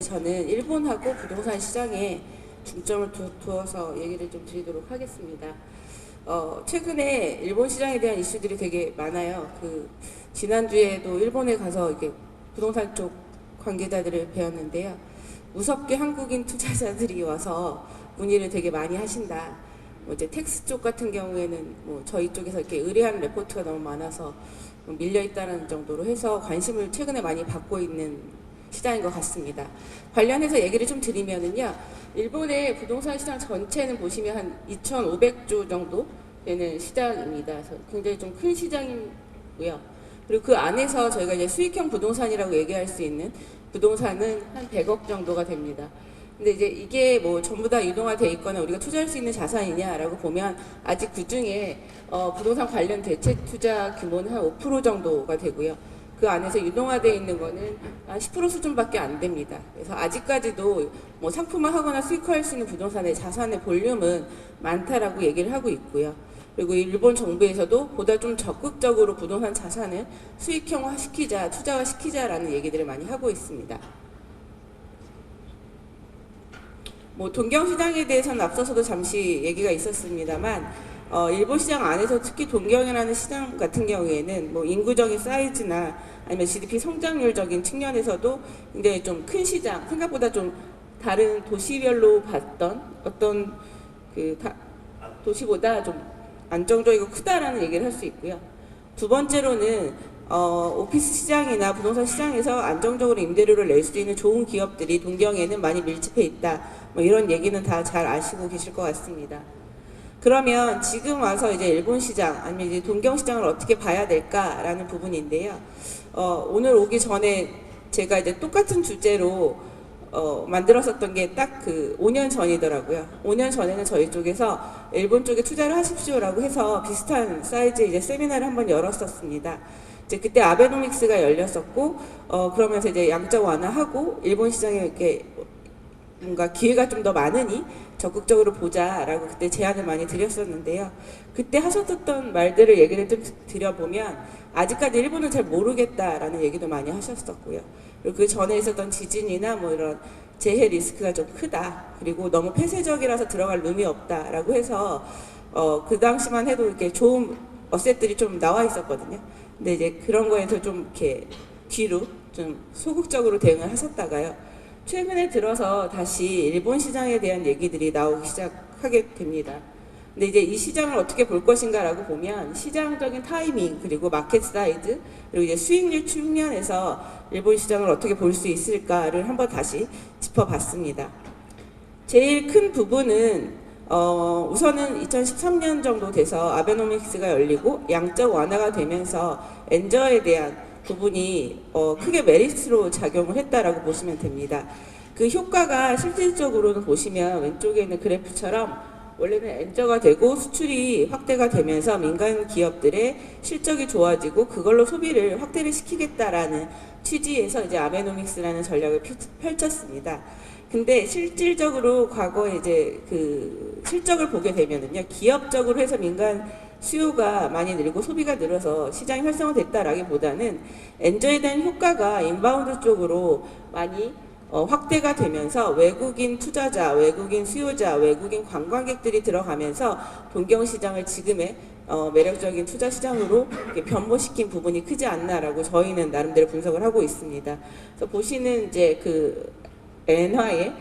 저는 일본하고 부동산 시장에 중점을 두어서 얘기를 좀 드리도록 하겠습니다. 최근에 일본 시장에 대한 이슈들이 되게 많아요. 지난주에도 일본에 가서 이렇게 부동산 쪽 관계자들을 뵈었는데요. 무섭게 한국인 투자자들이 와서 문의를 되게 많이 하신다. 이제 텍스 쪽 같은 경우에는 저희 쪽에서 이렇게 의뢰하는 레포트가 너무 많아서 밀려 있다는 정도로 해서 관심을 최근에 많이 받고 있는 시장인 것 같습니다. 관련해서 얘기를 좀 드리면은요, 일본의 부동산 시장 전체는 보시면 한 2,500조 정도 되는 시장입니다. 그래서 굉장히 좀 큰 시장이고요. 그리고 그 안에서 저희가 이제 수익형 부동산이라고 얘기할 수 있는 부동산은 한 100억 정도가 됩니다. 근데 이제 이게 전부 다 유동화돼 있거나 우리가 투자할 수 있는 자산이냐라고 보면 아직 그 중에 부동산 관련 대체 투자 규모는 한 5% 정도가 되고요. 그 안에서 유동화되어 있는 거는 한 10% 수준밖에 안 됩니다. 그래서 아직까지도 상품화하거나 수익화할 수 있는 부동산의 자산의 볼륨은 많다라고 얘기를 하고 있고요. 그리고 일본 정부에서도 보다 좀 적극적으로 부동산 자산을 수익형화 시키자, 투자화 시키자라는 얘기들을 많이 하고 있습니다. 동경시장에 대해서는 앞서서도 잠시 얘기가 있었습니다만, 일본 시장 안에서 특히 동경이라는 시장 같은 경우에는 인구적인 사이즈나 아니면 GDP 성장률적인 측면에서도 굉장히 좀 큰 시장, 생각보다 좀 다른 도시별로 봤던 어떤 도시보다 좀 안정적이고 크다라는 얘기를 할 수 있고요. 두 번째로는 오피스 시장이나 부동산 시장에서 안정적으로 임대료를 낼 수 있는 좋은 기업들이 동경에는 많이 밀집해 있다. 이런 얘기는 다 잘 아시고 계실 것 같습니다. 그러면 지금 와서 이제 일본 시장 아니면 이제 동경 시장을 어떻게 봐야 될까라는 부분인데요. 오늘 오기 전에 제가 이제 똑같은 주제로 만들었었던 게 딱 5년 전이더라고요. 5년 전에는 저희 쪽에서 일본 쪽에 투자를 하십시오라고 해서 비슷한 사이즈의 이제 세미나를 한번 열었었습니다. 이제 그때 아베노믹스가 열렸었고, 그러면서 이제 양적 완화하고 일본 시장에 이렇게 뭔가 기회가 좀 더 많으니 적극적으로 보자라고 그때 제안을 많이 드렸었는데요. 그때 하셨던 말들을 얘기를 좀 드려보면 아직까지 일본은 잘 모르겠다라는 얘기도 많이 하셨었고요. 그리고 그 전에 있었던 지진이나 이런 재해 리스크가 좀 크다. 그리고 너무 폐쇄적이라서 들어갈 룸이 없다라고 해서 그 당시만 해도 이렇게 좋은 어셋들이 좀 나와 있었거든요. 근데 이제 그런 거에서 좀 이렇게 뒤로 좀 소극적으로 대응을 하셨다가요. 최근에 들어서 다시 일본 시장에 대한 얘기들이 나오기 시작하게 됩니다. 근데 이제 이 시장을 어떻게 볼 것인가라고 보면 시장적인 타이밍 그리고 마켓 사이즈 그리고 이제 수익률 측면에서 일본 시장을 어떻게 볼 수 있을까를 한번 다시 짚어봤습니다. 제일 큰 부분은 우선은 2013년 정도 돼서 아베노믹스가 열리고 양적 완화가 되면서 엔저에 대한 부분이 크게 메리트로 작용을 했다라고 보시면 됩니다. 그 효과가 실질적으로는 보시면 왼쪽에 있는 그래프처럼 원래는 엔저가 되고 수출이 확대가 되면서 민간 기업들의 실적이 좋아지고 그걸로 소비를 확대를 시키겠다라는 취지에서 이제 아베노믹스라는 전략을 펼쳤습니다. 근데 실질적으로 과거에 이제 실적을 보게 되면은요, 기업적으로 해서 민간 수요가 많이 늘고 소비가 늘어서 시장이 활성화됐다라기보다는 엔저에 대한 효과가 인바운드 쪽으로 많이 확대가 되면서 외국인 투자자, 외국인 수요자, 외국인 관광객들이 들어가면서 동경 시장을 지금의 매력적인 투자 시장으로 변모시킨 부분이 크지 않나라고 저희는 나름대로 분석을 하고 있습니다. 그래서 보시는 이제 엔화의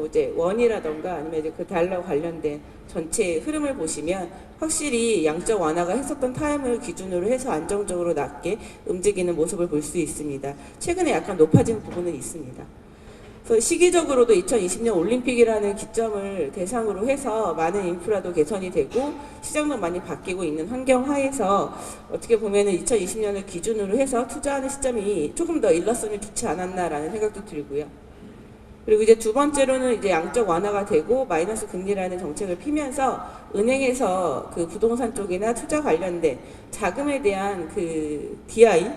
이제 원이라던가 아니면 이제 달러 관련된 전체 흐름을 보시면 확실히 양적 완화가 했었던 타임을 기준으로 해서 안정적으로 낮게 움직이는 모습을 볼 수 있습니다. 최근에 약간 높아진 부분은 있습니다. 그래서 시기적으로도 2020년 올림픽이라는 기점을 대상으로 해서 많은 인프라도 개선이 되고 시장도 많이 바뀌고 있는 환경 하에서 어떻게 보면은 2020년을 기준으로 해서 투자하는 시점이 조금 더 일렀으면 좋지 않았나라는 생각도 들고요. 그리고 이제 두 번째로는 이제 양적 완화가 되고 마이너스 금리라는 정책을 피면서 은행에서 부동산 쪽이나 투자 관련된 자금에 대한 DI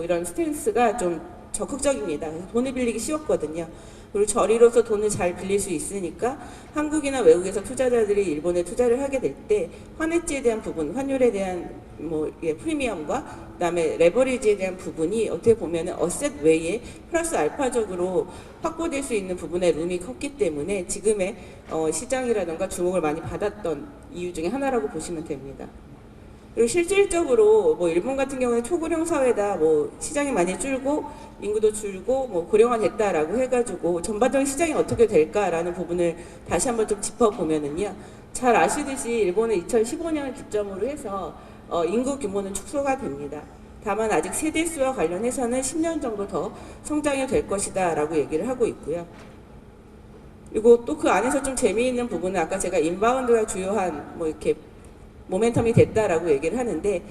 이런 스탠스가 좀 적극적입니다. 그래서 돈을 빌리기 쉬웠거든요. 그리고 저리로서 돈을 잘 빌릴 수 있으니까 한국이나 외국에서 투자자들이 일본에 투자를 하게 될 때 환해지에 대한 부분, 환율에 대한 프리미엄과 그다음에 레버리지에 대한 부분이 어떻게 보면은 어셋 외에 플러스 알파적으로 확보될 수 있는 부분의 룸이 컸기 때문에 지금의 시장이라던가 주목을 많이 받았던 이유 중에 하나라고 보시면 됩니다. 그리고 실질적으로 일본 같은 경우는 초고령 사회다, 시장이 많이 줄고 인구도 줄고 고령화됐다라고 해가지고 전반적인 시장이 어떻게 될까라는 부분을 다시 한번 좀 짚어보면은요, 잘 아시듯이 일본은 2015년을 기점으로 해서 인구 규모는 축소가 됩니다. 다만 아직 세대수와 관련해서는 10년 정도 더 성장이 될 것이다 라고 얘기를 하고 있고요. 그리고 또 그 안에서 좀 재미있는 부분은 아까 제가 인바운드가 주요한 이렇게 모멘텀이 됐다라고 얘기를 하는데,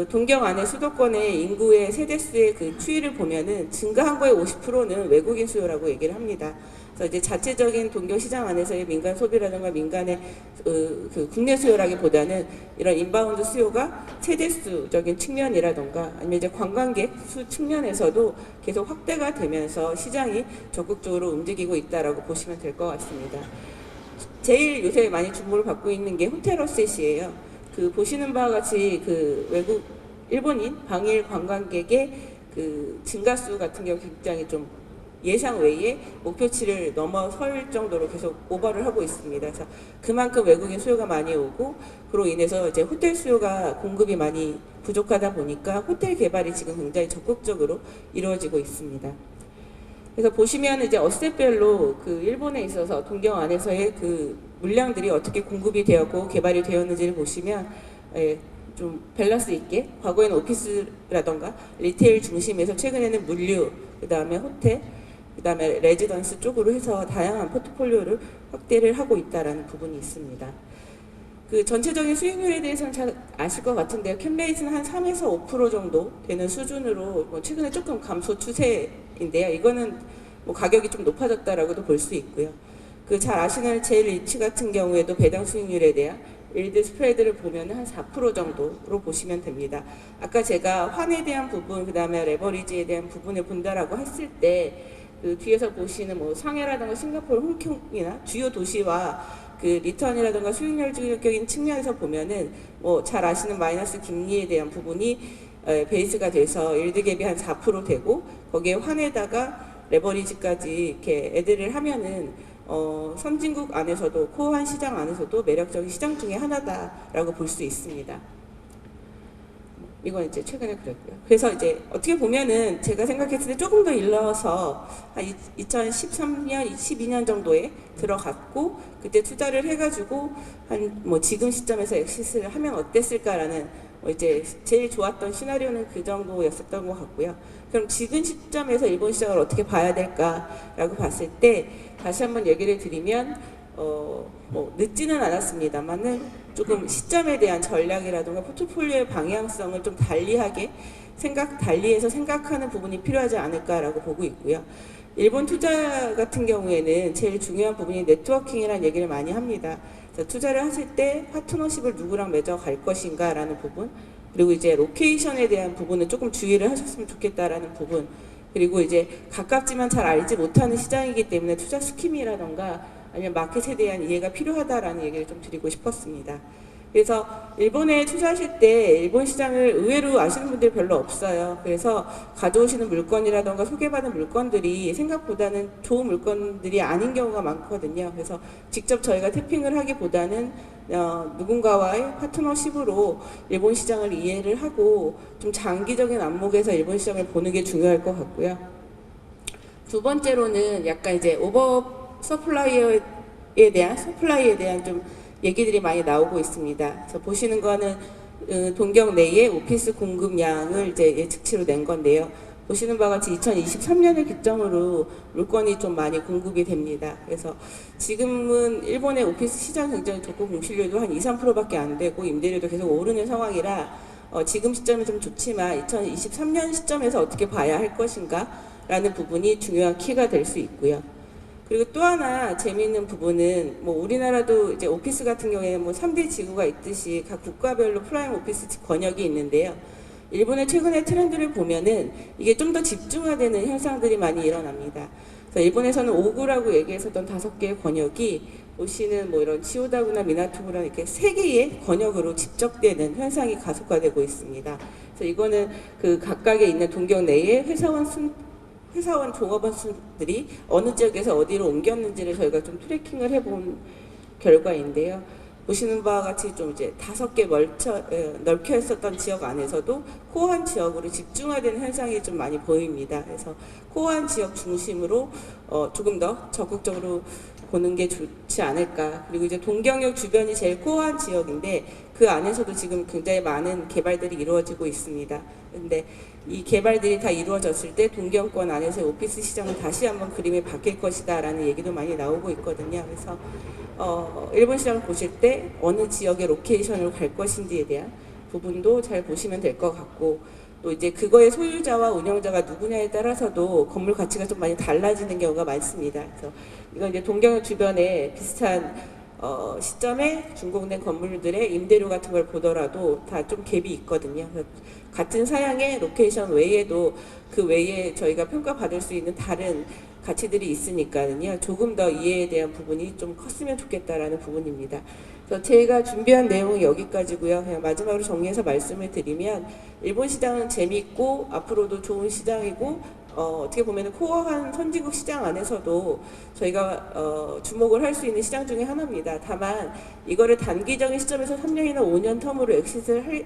동경 안에 수도권의 인구의 세대수의 그 추이를 보면은 증가한 거의 50%는 외국인 수요라고 얘기를 합니다. 그래서 이제 자체적인 동경 시장 안에서의 민간 소비라든가 민간의 그 국내 수요라기보다는 이런 인바운드 수요가 세대수적인 측면이라든가 아니면 이제 관광객 수 측면에서도 계속 확대가 되면서 시장이 적극적으로 움직이고 있다라고 보시면 될 것 같습니다. 제일 요새 많이 주목을 받고 있는 게 호텔 어셋이에요. 보시는 바와 같이 외국 일본인 방일 관광객의 증가수 같은 경우 굉장히 좀 예상 외에 목표치를 넘어설 정도로 계속 오버를 하고 있습니다. 그래서 그만큼 외국인 수요가 많이 오고, 그로 인해서 이제 호텔 수요가 공급이 많이 부족하다 보니까 호텔 개발이 지금 굉장히 적극적으로 이루어지고 있습니다. 그래서 보시면 이제 어셋별로 일본에 있어서 동경 안에서의 물량들이 어떻게 공급이 되었고 개발이 되었는지를 보시면 좀 밸런스 있게 과거에는 오피스라던가 리테일 중심에서 최근에는 물류, 그 다음에 호텔, 그 다음에 레지던스 쪽으로 해서 다양한 포트폴리오를 확대를 하고 있다는 부분이 있습니다. 전체적인 수익률에 대해서는 잘 아실 것 같은데요. 캡레이트는 한 3에서 5% 정도 되는 수준으로 최근에 조금 감소 추세인데요. 이거는 가격이 좀 높아졌다라고도 볼 수 있고요. 잘 아시는 제일 리치 같은 경우에도 배당 수익률에 대한 일드 스프레드를 보면 한 4% 정도로 보시면 됩니다. 아까 제가 환에 대한 부분, 그 다음에 레버리지에 대한 부분을 본다라고 했을 때 뒤에서 보시는 상해라든가 싱가포르, 홍콩이나 주요 도시와 리턴이라든가 수익률적인 측면에서 보면은 잘 아시는 마이너스 금리에 대한 부분이 베이스가 돼서 일드 갭이 한 4% 되고, 거기에 환에다가 레버리지까지 이렇게 애들을 하면은 선진국 안에서도 코어한 시장 안에서도 매력적인 시장 중에 하나다라고 볼 수 있습니다. 이건 이제 최근에 그랬고요. 그래서 이제 어떻게 보면은 제가 생각했을 때 조금 더 일러서 한 2013년, 12년 정도에 들어갔고, 그때 투자를 해가지고 한 지금 시점에서 엑시스를 하면 어땠을까라는 이제 제일 좋았던 시나리오는 그 정도였었던 것 같고요. 그럼 지금 시점에서 일본 시장을 어떻게 봐야 될까라고 봤을 때 다시 한번 얘기를 드리면 늦지는 않았습니다만은 조금 시점에 대한 전략이라든가 포트폴리오의 방향성을 좀 달리해서 생각하는 부분이 필요하지 않을까라고 보고 있고요. 일본 투자 같은 경우에는 제일 중요한 부분이 네트워킹이라는 얘기를 많이 합니다. 그래서 투자를 하실 때 파트너십을 누구랑 맺어 갈 것인가라는 부분, 그리고 이제 로케이션에 대한 부분은 조금 주의를 하셨으면 좋겠다라는 부분, 그리고 이제 가깝지만 잘 알지 못하는 시장이기 때문에 투자 스킴이라던가 아니면 마켓에 대한 이해가 필요하다라는 얘기를 좀 드리고 싶었습니다. 그래서 일본에 투자하실 때 일본 시장을 의외로 아시는 분들이 별로 없어요. 그래서 가져오시는 물건이라던가 소개받은 물건들이 생각보다는 좋은 물건들이 아닌 경우가 많거든요. 그래서 직접 저희가 태핑을 하기보다는 누군가와의 파트너십으로 일본 시장을 이해를 하고 좀 장기적인 안목에서 일본 시장을 보는 게 중요할 것 같고요. 두 번째로는 약간 이제 오버 서플라이에 대한 좀 얘기들이 많이 나오고 있습니다. 그래서 보시는 거는 동경 내의 오피스 공급량을 이제 예측치로 낸 건데요. 보시는 바와 같이 2023년을 기점으로 물건이 좀 많이 공급이 됩니다. 그래서 지금은 일본의 오피스 시장 굉장히 좋고 공실률도 한 2, 3%밖에 안 되고 임대료도 계속 오르는 상황이라 지금 시점이 좀 좋지만 2023년 시점에서 어떻게 봐야 할 것인가 라는 부분이 중요한 키가 될 수 있고요. 그리고 또 하나 재미있는 부분은 우리나라도 이제 오피스 같은 경우에는 3대 지구가 있듯이 각 국가별로 프라임 오피스 권역이 있는데요. 일본의 최근의 트렌드를 보면은 이게 좀 더 집중화되는 현상들이 많이 일어납니다. 그래서 일본에서는 오구라고 얘기했었던 5개의 권역이 보시는 뭐 이런 치오다구나 미나토구나 이렇게 3개의 권역으로 집적되는 현상이 가속화되고 있습니다. 그래서 이거는 그 각각에 있는 동경 내에 회사원 종업원 수들이 어느 지역에서 어디로 옮겼는지를 저희가 좀 트래킹을 해본 결과인데요. 보시는 바와 같이 좀 이제 5개 넓혀 있었던 지역 안에서도 코어한 지역으로 집중화되는 현상이 좀 많이 보입니다. 그래서 코어한 지역 중심으로 조금 더 적극적으로 보는 게 좋지 않을까. 그리고 이제 동경역 주변이 제일 코어한 지역인데 그 안에서도 지금 굉장히 많은 개발들이 이루어지고 있습니다. 근데 이 개발들이 다 이루어졌을 때 동경권 안에서의 오피스 시장은 다시 한번 그림이 바뀔 것이다 라는 얘기도 많이 나오고 있거든요. 그래서 일본 시장을 보실 때 어느 지역의 로케이션으로 갈 것인지에 대한 부분도 잘 보시면 될 것 같고, 또 이제 그거의 소유자와 운영자가 누구냐에 따라서도 건물 가치가 좀 많이 달라지는 경우가 많습니다. 그래서 이건 이제 동경 주변에 비슷한 시점에 준공된 건물들의 임대료 같은 걸 보더라도 다 좀 갭이 있거든요. 같은 사양의 로케이션 외에도 그 외에 저희가 평가받을 수 있는 다른 가치들이 있으니까요. 조금 더 이해에 대한 부분이 좀 컸으면 좋겠다라는 부분입니다. 그래서 제가 준비한 내용은 여기까지고요. 그냥 마지막으로 정리해서 말씀을 드리면 일본 시장은 재미있고 앞으로도 좋은 시장이고 어떻게 보면 코어한 선진국 시장 안에서도 저희가 주목을 할 수 있는 시장 중에 하나입니다. 다만 이거를 단기적인 시점에서 3년이나 5년 텀으로 엑시트를 할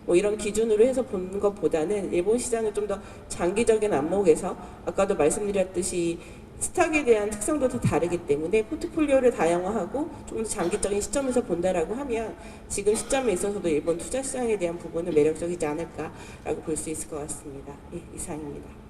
뭐 이런 기준으로 해서 보는 것보다는 일본 시장은 좀 더 장기적인 안목에서 아까도 말씀드렸듯이 스탁에 대한 특성도 다 다르기 때문에 포트폴리오를 다양화하고 좀 더 장기적인 시점에서 본다라고 하면 지금 시점에 있어서도 일본 투자 시장에 대한 부분은 매력적이지 않을까라고 볼 수 있을 것 같습니다. 예, 이상입니다.